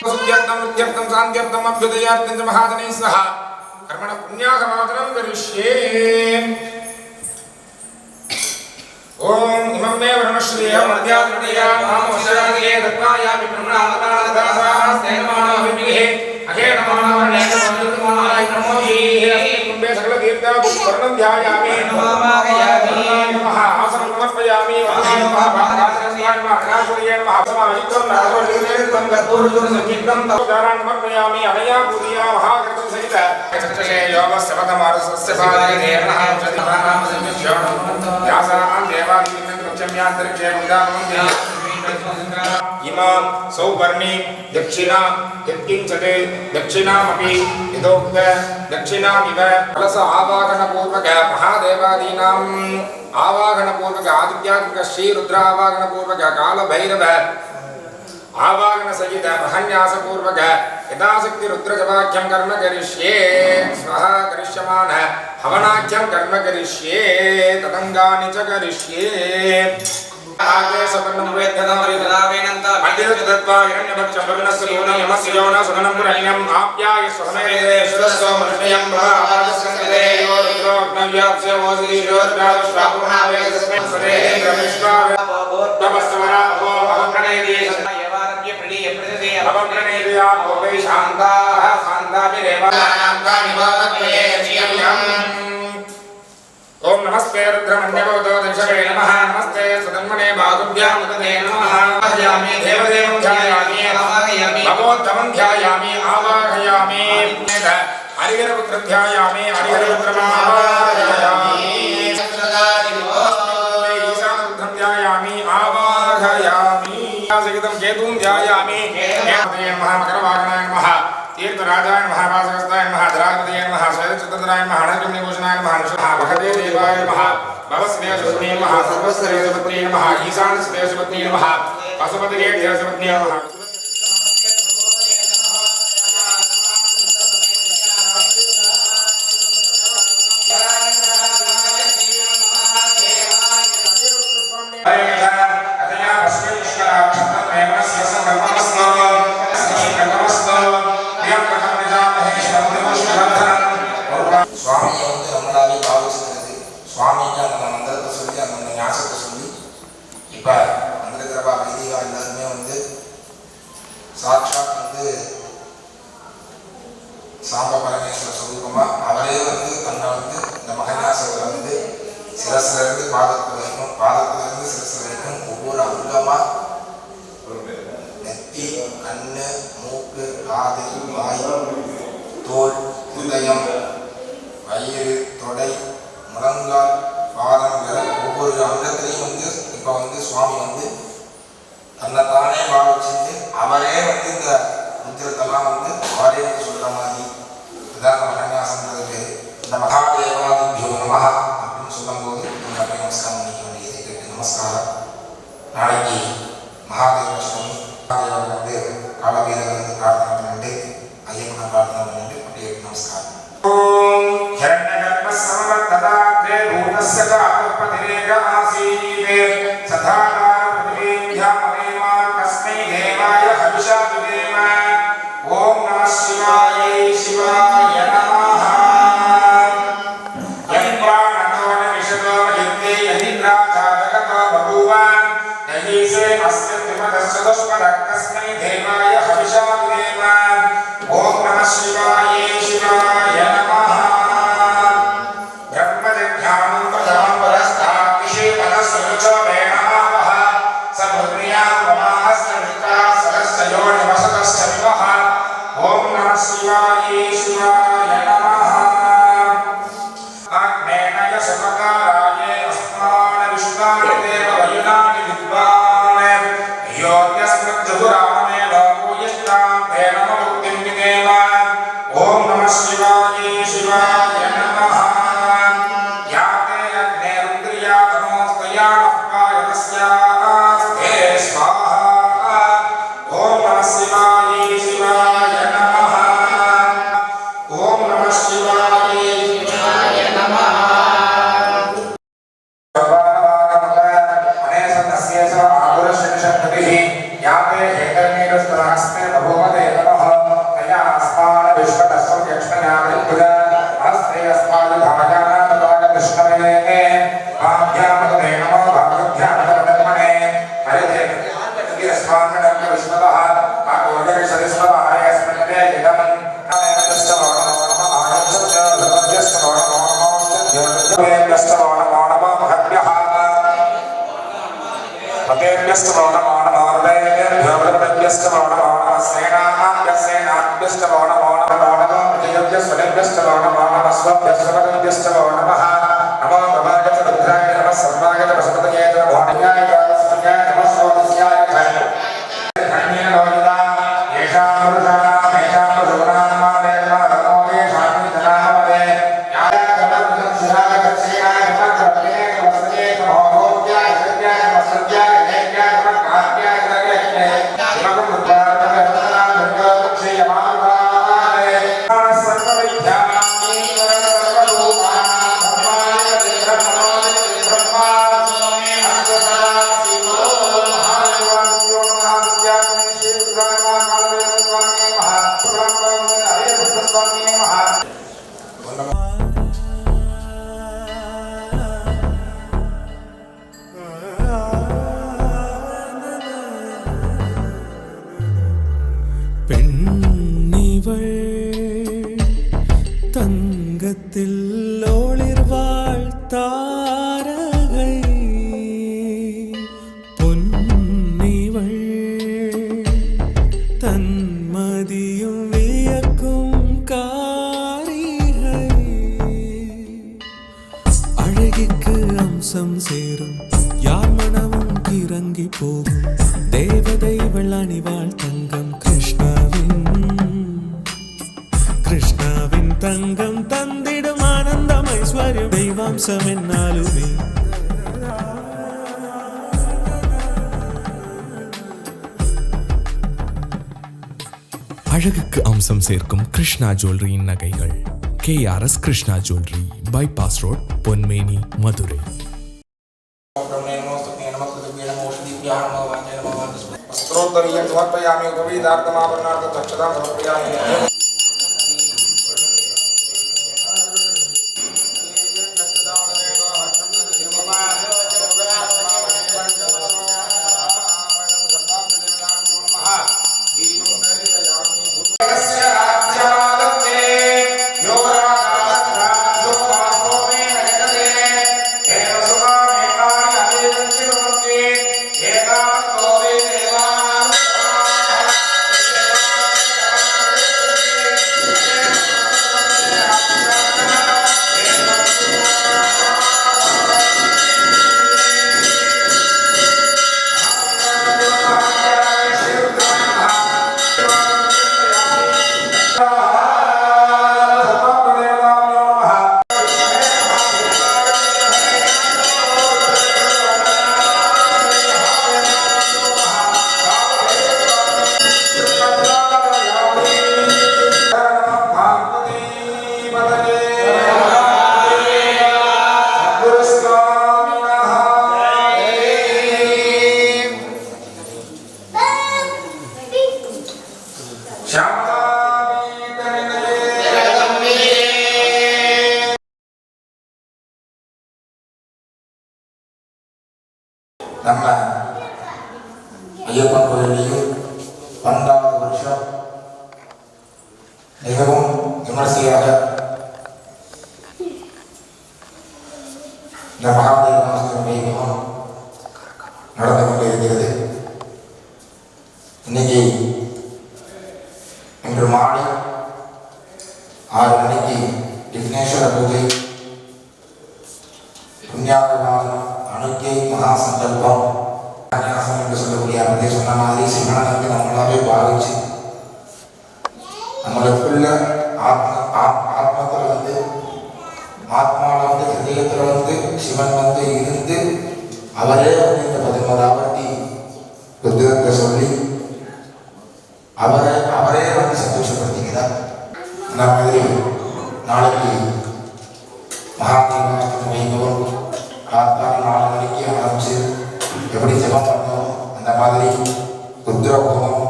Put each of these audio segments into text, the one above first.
सुद्यर्थम उद्यर्थम शांत्यर्थम अभ्युदयार्थम च महाजनैः सह कर्मण पुण्याकमावचनं करिष्ये। ओम इमं मे वर्णश्रियं मध्यात्मया नामोशरागे दत्तायामि ब्रह्मणामतादासास्तेनमानोभिः अखेन मानवर्णेन वन्दुमानाय नमोभिः कुम्भे सकल तीर्थं वर्णं ध्यायामि नमः आसनं समर्पयामि नमः भागराजस्वाय नमः अनासुर्ये नमः समाहितं नादोर्जुनेन्द्रं कर्पूरजुन संगीतं तवदारान् समर्पयामि अनया पूजया महाकृतं सहित चक्षुषे योगस्य पदमारसस्य पादे नमः चतुर्नाम संयुज्यं व्यासान् देवादीनं पक्षम्यान्तरिक्षे मुदामन्ते इमां सौवर्णी दक्षिणा यत्किञ्चते दक्षिणामपि यथोक्त दक्षिणामिव कलश आवाहनपूर्वक महादेवादीनाम् आवाहनपूर्वक आदित्यात्मक श्रीरुद्र आवाहनपूर्वक कालभैरव आवाहन सहित महन्यासपूर्वक यथाशक्ति रुद्रजपाख्यं कर्म करिष्ये। स्वहा करिष्यमान हवनाख्यं कर्म करिष्ये। तदङ्गानि च करिष्ये। आगे सपन्नं वेद्यदावेनन्त अद्यतत्वा हिरण्यभक्षं भग्नस्य पूर्णं यमस्य योना सुगनं पुरण्यम् आप्याय स्वसमेते शुरस्व मनुष्यं भवादस्कन्दे यो रुद्रोऽग्नव्याप्स्य ओषधीशोर्गादुष्टापूर्णावे तस्मै स्वरे रमेश्वावे तपस्वरा वो अवप्रणेदे यवारभ्य प्रणीय प्रददे अवप्रणेदया ओवै शान्ताः शान्ताभिरेवानां कानिवादत्वये चियम्। ओम नमस्ते रुद्रमन्यवतो दशवे नमः नमस्ते सदन्मने बाहुभ्यां मुदते नमः ध्यायामि देवदेवं ध्यायामि आवाहयामि भगवत्तमं ध्यायामि आवाहयामि हरिहरपुत्रं ध्यायामि हरिहरपुत्रमावाहयामि ईशानरुद्रं ध्यायामि आवाहयामि सहितं केतुं ध्यायामि नमः मकरवाहनाय नमः तीर्थराजाय नमः वासवस्थाय नमः धरापतये नमः शैलचतुराय नमः हणकमणिभूषणाय नमः नमः भगवते देवाय नमः भवस्नेहसुपत्नी नमः सर्वस्वरेशपत्नी नमः ईशानस्नेहसुपत्नी नमः पशुपतये देवसुपत्नी नमः। சாம்ப பரமேஸ்வர சொரூபமா அவரே தன்னை இந்த மகன்யாசத்துல சிரஸ்ல இருந்து பாதத்து வரைக்கும் பாதத்துல இருந்து சிரஸ்ல வரைக்கும் ஒவ்வொரு அங்கமா நெத்தி கண்ணு மூக்கு காது வாய் தோல் இதயம் வயிறு தொடை முழங்கால் பாதம் ஒவ்வொரு அங்கத்திலையும் இப்ப சுவாமி தன்னைத்தானே பாவிச்சுட்டு அவரே இந்த முத்திரத்தெல்லாம் அவரே சொல்ற மாதிரி இதான் மகன்யாசம்ன்றதுக்கு இந்த மகாதேவாதிபியோ நமஹ அப்படின்னு சொல்லும்போது நம்ம நமஸ்காரம் பண்ணிக்க வேண்டியதை கேட்டு நமஸ்காரம். நாளைக்கு மகாதேவாஷ்டமி மகாதேவர் காலபீரர் பிரார்த்தனை பண்ணிட்டு ஐயப்பனை பிரார்த்தனை பண்ணிட்டு அப்படியே நமஸ்காரம். ஓம் ஹிரண்யகர்ப்ப சமவர்த்ததாத்ரே பூதஸ்ய ச அகல்பதிரேக ஆசீதே சதாகார பிரதிவேத்யாமவேமா தஸ்மை தேவாய ஹவிஷா விதேம. ஓம் நமः சிவாய சிவாய நமः. யம் பிராணோ ந விஷதோ யத்தே யதிन्द्रा ஜாதகதோ பபூவ யஹீசே அஸ்ய திமதஸ்ய தஸ்மதக் தஸ்மை தேவாய ஹவிஷா விதேம. ஓம் நமः சிவாய சிவாய நமः. ब्रह्मजज्ञानं प्रथमं परस्तात् विषेपदस्सुचो वेणावः समुद्रियां वमाहस्य मित्रा सरस्य योनिवसतश्च विवः. ओम नमः शिवाय शिवाय नमः. अग्नेय सुमकाराय अस्मान् विश्वान् देव वयुनानि विद्वान् योग्यस्मृत्युः भाग्यामते नमो भाग्यामते हरिते यस्मान्नम विश्वतः आगोदरि सरिस्वतः यस्मन्ते इदं नमस्तव नमः आगच्छत सर्वज्ञस्तव नमः ज्योतिष्यस्तव नमः महभ्यः पतेभ्यस्तव नमः हृदयेभ्यो हृदयभ्यस्तव नमः सेनाभ्यस्तव नमः विजयभ्यस्तव नमः स्वभ्यस्तव नमः नमो प्रभाय रुद्राय नमः सर्वाय नमः सपदये नमः भाण्याय नमः नमः स्वादिस्याय धन्ये लोहिता येषां पुरुषाणां येषां पशूनां मामे नमो येषां धनामते याय गमनं शिराय गच्छेनाय नमः कर्मे नमस्ते नमो भोग्याय सत्याय नमः सत्याय नैत्याय नमः कात्याय नमः नमः रुद्राय नमः दुर्गा क्षयमानाय सर्वविद्यानां सर्वरूपा தங்கத்தில் ஒளிர்வாள் தாரகை பொன்னிவள் தன்மதியும் வியக்கும் காரிகை அழகிற்கு அம்சம் சேரும் யார் மனமும் கிறங்கி போகும் தேவதை வெள்ளணிவாள் தங்கம் கிருஷ்ணாவின் தங்கம் தந்திடும் ஆனந்தம் ஐஸ்வர்யம் தெய்வாம்சம் என்னாலுமே அழகுக்கு அம்சம் சேர்க்கும் கிருஷ்ணா ஜுவல்லரியின் நகைகள் KRS Krishna jewellery, bypass road, Ponmeni, Madurai. वस्त्रोत्तरीयं समर्पयामि उपवीतार्थमाभरणार्थं दक्षतां समर्पयामि நம்ம ஐயப்பன் கோயிலையும் 12வது வருஷம் மிகவும் விமர்சையாக இந்த மகாதேவ வைபவம் நடந்து கொண்டு இருக்கிறது. இன்னைக்கு இன்று மாலை 6 மணிக்கு விக்னேஸ்வர பூஜை, புண்ணியாவதானம், அனுக்கை, மகாசங்கல்பம், சன்னியாசம் என்று சொல்லக்கூடிய அதை சொன்ன மாதிரி சிவனத்தை நம்மளாவே பாதிச்சு நம்மளுக்குள்ள ஆத்மத்தில் வந்து ஆத்மாவில் வந்து ஹிருதயத்தில் வந்து சிவன் வந்து இருந்து அவரே வந்து இந்த 11ஆவர்த்தி புத்தகத்தை சொல்லி அவரே வந்து சந்தோஷப்படுத்திக்கிறார். அந்த மாதிரி நாளைக்கு மகாதேவ வைபவம் காத்தால 4 மணிக்கு ஆரம்பிச்சு எப்படி ஜபம் பண்ணணும் அந்த மாதிரி ருத்ரஹோமம்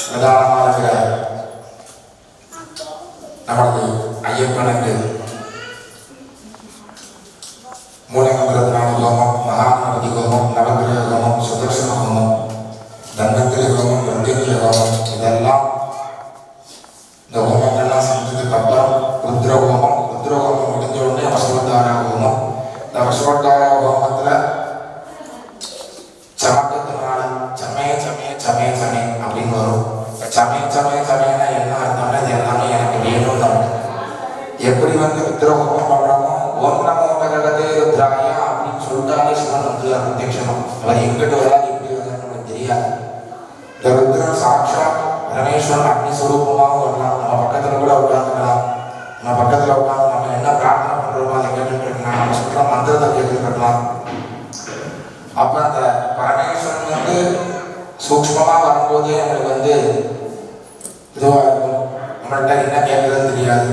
பிரதானமாக இருக்கிற நமது ஐயப்பனுக்கு மூலமந்திரத்தினான ஹோமம், மகாகணபதி ஹோமம், நவகிரக ஹோமம், சுதர்சன ஹோமம், தன்வந்திரி ஹோமம், மருந்திய ஹோமம், இதெல்லாம் இந்த ஹோமங்கள்லாம் செஞ்சதுக்கு அப்புறம் ருத்ர ஹோமம் முடிஞ்ச உடனே வசவத்தாரா ஹோமம். இந்த வசவத்தாரா ஹோமத்தில் சமக்கத்தினால சமய அப்படின்னு வரும். சமயனா என்ன அர்த்தம்னா இது எல்லாமே எனக்கு வேணும்னு அர்த்தம். எப்படி ருத்ர ஹோமம் பண்றோமோ ஓம் நமோ பகவதே ருத்ராய அப்படின்னு சொல்லிட்டாலே சிவன் பிரத்யட்சம். அவர் எங்கிட்ட வராது எப்படி வராது நமக்கு தெரியாது. இந்த ருத்ரன் சாட்சாத் பரமேஸ்வரன் அக்னிஸ்வரூபமாகவும் வரலாம். நம்ம பக்கத்துல கூட உட்காந்துக்கலாம். நம்ம பக்கத்துல உட்காந்து நம்ம என்ன பிரார்த்தனை பண்றோமோ அதை கேட்டுட்டு இருக்கலாம். நம்ம சொல்ற மந்திரத்தை கேட்டுட்டு இருக்கலாம். அப்ப அந்த பரமேஸ்வரன் சூக்ஷ்மமா வரும்போதே நம்மளுக்கு இதுவா இருக்கும். நம்மள்கிட்ட என்ன கேட்கறது தெரியாது.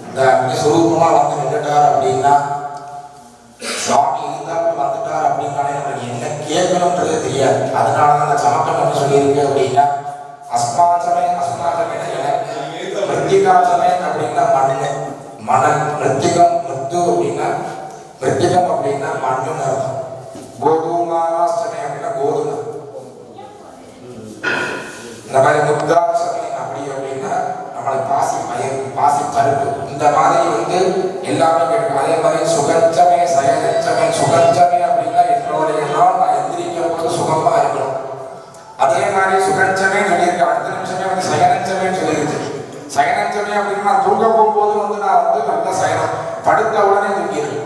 இந்த அக்னிஸ்வரூபமா நின்றுட்டார் அப்படின்னா, சுவாமி இருந்தாலும் வந்துட்டார் அப்படின்னாலே நம்மளுக்கு என்ன கேட்கணும்ன்றது தெரியாது. அதனாலதான் அந்த சமக்கம் என்ன சொல்லியிருக்கு அப்படின்னா, அஸ்மாசமே மிருத்திகாசமே அப்படின்னா மணல், மிருத்திகம் அப்படின்னா மிருத்திகம் அப்படின்னா மண்ணுன்னு அர்த்தம். கோதுமாசமே அப்படின்னா கோதுமை. இந்த மாதிரி முக்தாசமே அப்படின்னா நம்மளுக்கு பாசி பருப்பு. இந்த மாதிரி எல்லாமே கேட்கும். அதே மாதிரி சுகஞ்சமே சுகஞ்சமே அப்படின்னா என்னுடைய நாள் நான் எந்திரிக்கும் போது சுகமா இருக்கணும். அதே மாதிரி சுகஞ்சமே சொல்லியிருக்கேன். அடுத்த நிமிஷமே சயனஞ்சமே சொல்லியிருக்கு. சயனஞ்சமே அப்படின்னா தூங்க போகும்போது நான் நல்ல சயனம், படுத்த உடனே தூங்கிடுவேன்.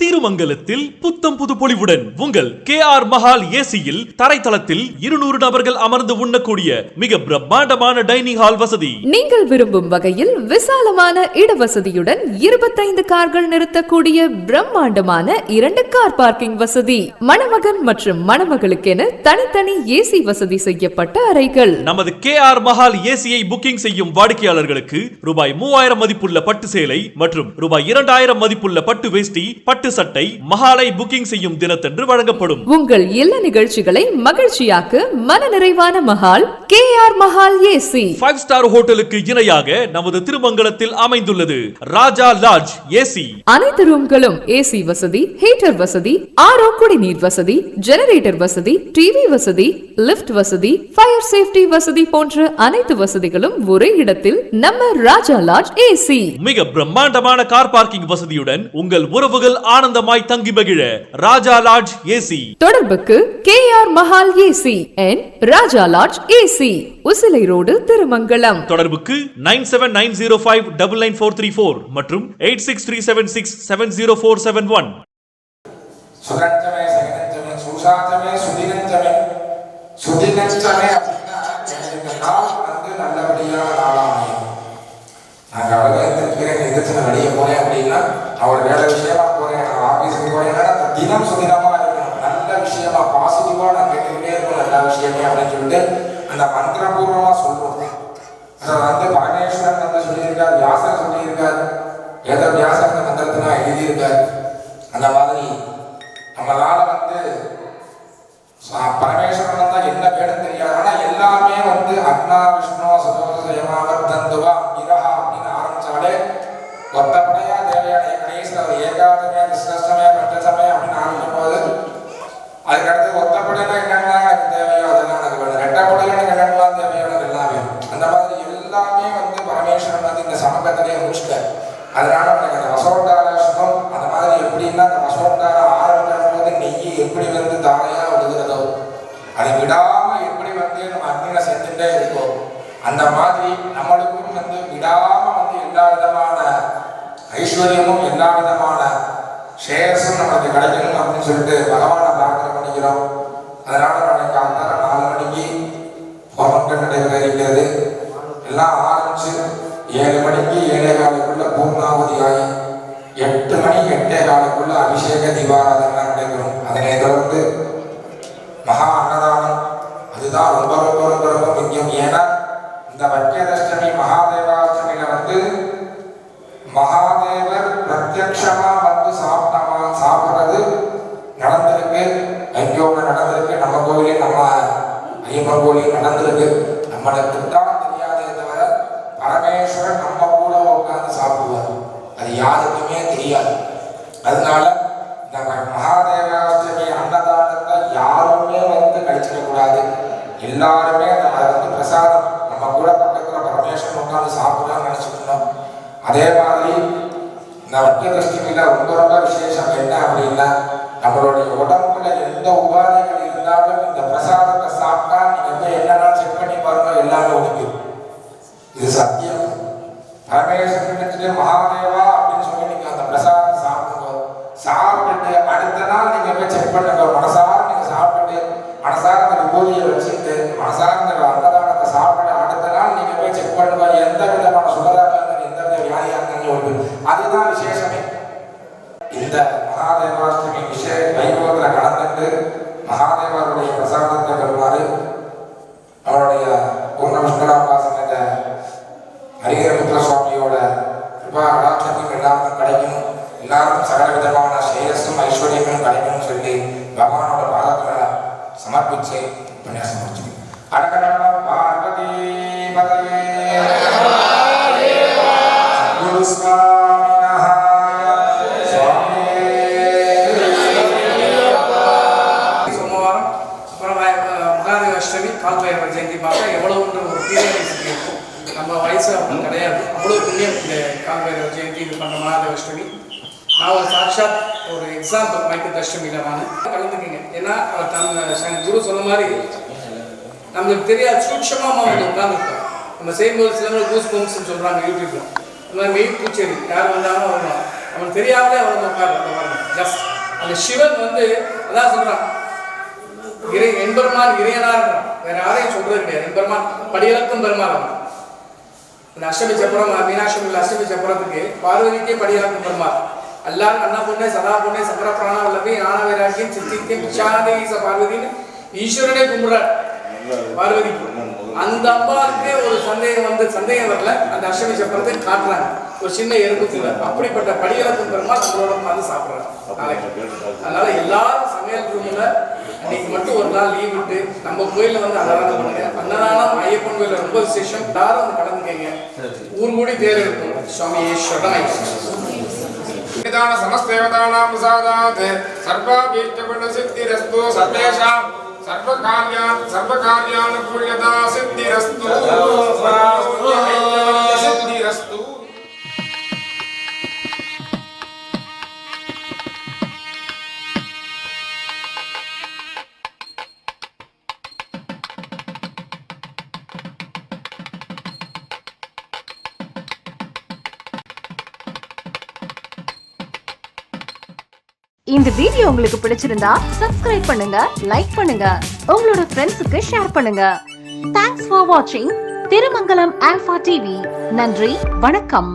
திருமங்கலத்தில் புத்தம் புது பொலிவுடன் உங்கள் KR மஹால் ஏசியில் தரைத்தளத்தில் 200 நபர்கள் அமர்ந்து உண்ணக்கூடிய மிக பிரம்மாண்டமான டைனிங் ஹால் வசதி. நீங்கள் விரும்பும் வகையில் விசாலமான இடவசதியுடன் 25 கார்கள் நிறுத்தக்கூடிய பிரம்மாண்டமான 2 கார் பார்க்கிங் வசதி. மணமகன் மற்றும் மணமகளுக்கென தனித்தனி ஏசி வசதி செய்யப்பட்ட அறைகள். நமது KR மஹால் ஏசியை புக்கிங் செய்யும் வாடிக்கையாளர்களுக்கு ரூபாய் 3000 மதிப்புள்ள பட்டு சேலை மற்றும் ரூபாய் 2000 மதிப்புள்ள பட்டு வேஷ்டி, பட்டு சட்டை மஹாலை புக்கிங் செய்யும் தினத்தன்று வழங்கப்படும். உங்கள் இல்ல நிகழ்ச்சிகளை மகிழ்ச்சியாக்க மனநிறைவான Mahal KR Mahal AC. 5 star ஹோட்டலுக்கு இணையாக நமது திருமங்கலத்தில் அமைந்துள்ளது ராஜா லாட்ஜ் ஏசி. அனைத்து ரூம்களும் ஏசி வசதி, ஹீட்டர் வசதி, RO குடிநீர் வசதி, ஜெனரேட்டர் வசதி, டிவி வசதி, லிஃப்ட் வசதி, ஃபயர் சேஃப்டி வசதி போன்ற அனைத்து வசதிகளும் ஒரே இடத்தில் நம்ம ராஜா லாட்ஜ் ஏசி. மிக பிரம்மாண்டமான கார் பார்க்கிங் வசதியுடன் உங்கள் உறவுகள் ஆனந்தமாய் தங்கி மகிழ ராஜா லாட்ஜ் ஏசி. தொடர்புக்கு KR Mahal AC and Raja lodge AC, Usilai road, Thirumangalam. தொடர்புக்கு 9790599434 மற்றும் 8637670471. சுகஞ்சமே சகனஞ்சமே சுசாஞ்சமே சுதினஞ்சமே அப்படின்னா எனக்கு நாள் நல்லபடியான நாளாகும். நான் கவலையாக எதிர்த்து வெளியே போனேன் அப்படின்னா அவர் வேலை விஷயமா போறேன், ஆபீஸுக்கு போறேன்னா தினம் சுதினமா இருக்கணும். நல்ல விஷயமா பாசிட்டிவா நான் கேட்டுக்கிட்டே இருக்கணும் எல்லா விஷயமே அப்படின்னு சொல்லிட்டு அந்த மந்திரபூர்வமா சொல்லுவோம். அதை பரமேஸ்வரன் சொல்லியிருக்கார், வியாசர் சொல்லியிருக்கார், ஏதோ வியாசர் அந்த மந்திரத்தினா எழுதியிருக்கார். அந்த மாதிரி நம்மளால பரமேஸ்வரன் தான் என்ன வேணும் தெரியாது. ஆனா எல்லாமே அக்னா விஷ்ணு சதோசயமாவர்தந்துவா இரஹா அப்படின்னு ஆரம்பிச்சாலே ஒத்தப்படையா தேவையான கணேசன் ஏகாதமே கிருஷ்ணஸ்தமே பஞ்சசமே அப்படின்னு ஆரம்பிக்கும் போது அதுக்கடுத்து ஒத்தப்படையில என்னென்னலாம் எனக்கு தேவையோ அதெல்லாம் எனக்கு வேணும், ரெட்டப்படையில எனக்கு என்னென்னலாம் தேவையோ எனக்கு எல்லாம் வேணும். அந்த மாதிரி எல்லாமே பரமேஸ்வரன் இந்த சமக்கத்திலேயே முடிச்சுட்டார். அதனால எனக்கு அந்த வசோட்டாரம் அந்த மாதிரி எப்படின்னா அந்த வசோட்டாரம் ஆரம்பிக்கும் போது நெய் எப்படி தாரையா விடுகிறதோ அதை விடாம எப்படி நம்ம அக்னியில செஞ்சுட்டே இருக்கோம். அந்த மாதிரி நம்மளுக்கும் விடாம எல்லா விதமான ஐஸ்வர்யமும் எல்லா விதமான ஷேர்ஸும் நம்மளுக்கு கிடைக்கணும் அப்படின்னு சொல்லிட்டு பகவானை பிரார்த்தனை பண்ணிக்கிறோம். அதனால நாளைக்கு அந்த 4 மணிக்கு ஹோமங்கள் நடைபெற இருக்கிறது. எல்லாம் ஆரம்பிச்சு 7 மணிக்கு 7:15 பூர்ணாவதி ஆகி 8 மணி 8:15 அபிஷேக தீபாராதனை நடைபெறும். அதனை தொடர்ந்து மகா அன்னதானம். அதுதான் ரொம்ப ரொம்ப ரொம்ப ரொம்ப முக்கியம். ஏன்னா இந்த வக்கியதஷ்டமி மகாதேவாஷ்டமியில மகாதேவர் பிரத்யக்ஷமா சாப்பிடுறது நடந்திருக்கு. எங்கேயோட நடந்திருக்கு. நம்ம கோவிலையும் நம்ம ஐயப்பன் கோவிலையும் நடந்திருக்கு. நம்மளுக்கு தான் தெரியாதே தவிர பரமேஸ்வரன் நம்ம கூட உட்கார்ந்து சாப்பிடுவார். அது யாருக்குமே தெரியாது. அதனால இந்த மகாதேவாஷ்டமி அன்னதானத்தை யாருமே வந்து கழிச்சிடக்கூடாது. எல்லாருமே அதை வந்து பிரசாதம் நம்ம கூட பக்கத்தில் பரமேஸ்வரன் உட்காந்து சாப்பிடலாம்னு நினச்சிக்கணும். அதே மாதிரி இந்த வர்க்கதஷ்டமியில் ரொம்ப ரொம்ப விசேஷம் என்ன அப்படின்னா, நம்மளுடைய உடம்புல எந்த உபாதைகள் இருந்தாலும் இந்த பிரசாதத்தை சாப்பிட்டா நீங்கள் போய் என்னன்னா செக் பண்ணி பாருங்க, எல்லாமே ஒழிக்கும். இது சத்தியம். பரமேஸ்வரன் நினைச்சிட்டு மகாதேவா அப்படின்னு சொல்லி நீங்கள் அந்த பிரசாதத்தை சாப்பிடுங்க. சாப்பிட்டுட்டு அடுத்த நாள் நீங்கள் போய் செக் பண்ணுங்க. மனசார நீங்கள் சாப்பிட்டுட்டு மனசார அந்த விபூதியை வச்சுட்டு மனசார அந்த அன்னதானத்தை சாப்பிட்டு அடுத்த நாள் நீங்கள் போய் செக் பண்ணுங்க. எந்த விதமான சுகராக இருந்தாலும் எந்த வித வியாதியாக இருந்தாலும் ஒழிக்கும். அதுதான் விசேஷமே. இந்த மகாதேவாஷ்டமி வைபவத்தில் கலந்துட்டு மகாதேவருடைய பிரசாதத்தை பெறுவாரு. அவருடைய பூர்ண புஷ்கராபாசன் ஹரிஹரபுத்திர சுவாமியோட கிருபா கடாட்சத்தையும் எல்லாருக்கும் கிடைக்கணும். எல்லாருக்கும் சகல விதமான ஸ்ரேயஸும் ஐஸ்வர்யங்களும் கிடைக்கணும்னு சொல்லி பகவானோட பாதத்தில் சமர்ப்பிச்சு உபன்யாசம் முடிச்சு அடக்கடா பார்வதி பதவே குரு சோமவாரம் அப்புறம் மகாதேவாஷ்டமி கால்பைரவர் ஜெயந்தி பார்க்க எவ்வளவுன்ற ஒரு பீரியட் இருக்கும். நம்ம வயசு அப்படி கிடையாது. அவ்வளோ புண்ணியம் இந்த கால்பைரவர் ஜெயந்தி இது பண்ணுற மகாதேவாஷ்டமி. நான் ஒரு சாட்சாத் ஒரு எக்ஸாம்பிள் மைக்கேல் தஷ்டமியில் நான் கலந்துக்கிங்க. ஏன்னா தன் குரு சொன்ன மாதிரி நம்மளுக்கு தெரியாது சூட்சமாக அவங்க உட்காந்துருக்கோம். நம்ம செய்யும்போது சிலவங்க கூஸ் பம்ப்ஸ்ன்னு சொல்கிறாங்க யூடியூப்ல. இந்த மாதிரி மெயின் பூச்சேரி யார் வந்தாலும் வரலாம். அவனுக்கு தெரியாமலே அவங்க உட்காந்து ஜஸ்ட் அந்த சிவன் வந்து அதான் சொல்கிறான், எம்பெருமான் இறையனார்ன்றான். வேற யாரையும் சொல்றது கிடையாது. எம்பெருமான் படியலக்கும் பெருமாள் அவன். அந்த அஷ்டமி சப்புறம் மீனாட்சி அஷ்டமி சப்புறத்துக்கு பார்வதிக்கே படியலக்கும் பெருமாள். எல்லாரும் அண்ணா பொண்ணே சதா பொண்ணே சக்கர பிராண வல்லபி ஞான வைராக்கியம் சித்திக்கும் பிச்சாதேவி பார்வதின்னு ஈஸ்வரனே கும்பிடுறார் பார்வதி. அந்த அம்பாவுக்கு ஒரு சந்தேகம் வரல. அந்த அஷ்டமி சப்பரத்தை காட்டுறாங்க ஒரு சின்ன எறும்புக்குள்ள. அப்படிப்பட்ட படியலக்கும் பெருமாள் நம்மளோட உட்காந்து சாப்பிட்றாங்க நாளைக்கு. அதனால எல்லாரும் சமையல் ரூம்ல இன்னைக்கு மட்டும் ஒரு நாள் லீவ் விட்டு நம்ம கோயிலில் வந்து அன்னதானம் பண்ணுங்க. அன்னதானம் ஐயப்பன் கோயிலில் ரொம்ப விசேஷம். எல்லாரும் வந்து கலந்துக்கங்க. ஊர் கூடி தேர் இருக்கும். சுவாமி ஈஸ்வரன் समस्तेवतानां प्रसादात् सर्वाभीष्टफलसिद्धिरस्तु सर्वेषां सर्वकार्यानुकूल्यता सिद्धिरस्तु सिद्धिरस्तु. இந்த வீடியோ உங்களுக்கு பிடிச்சிருந்தா சப்ஸ்கிரைப் பண்ணுங்க, லைக் பண்ணுங்க, உங்களோட ஃப்ரெண்ட்ஸுக்கு ஷேர் பண்ணுங்க. தேங்க்ஸ் ஃபார் வாட்சிங் திருமங்கலம் ஆல்பா டிவி. நன்றி, வணக்கம்.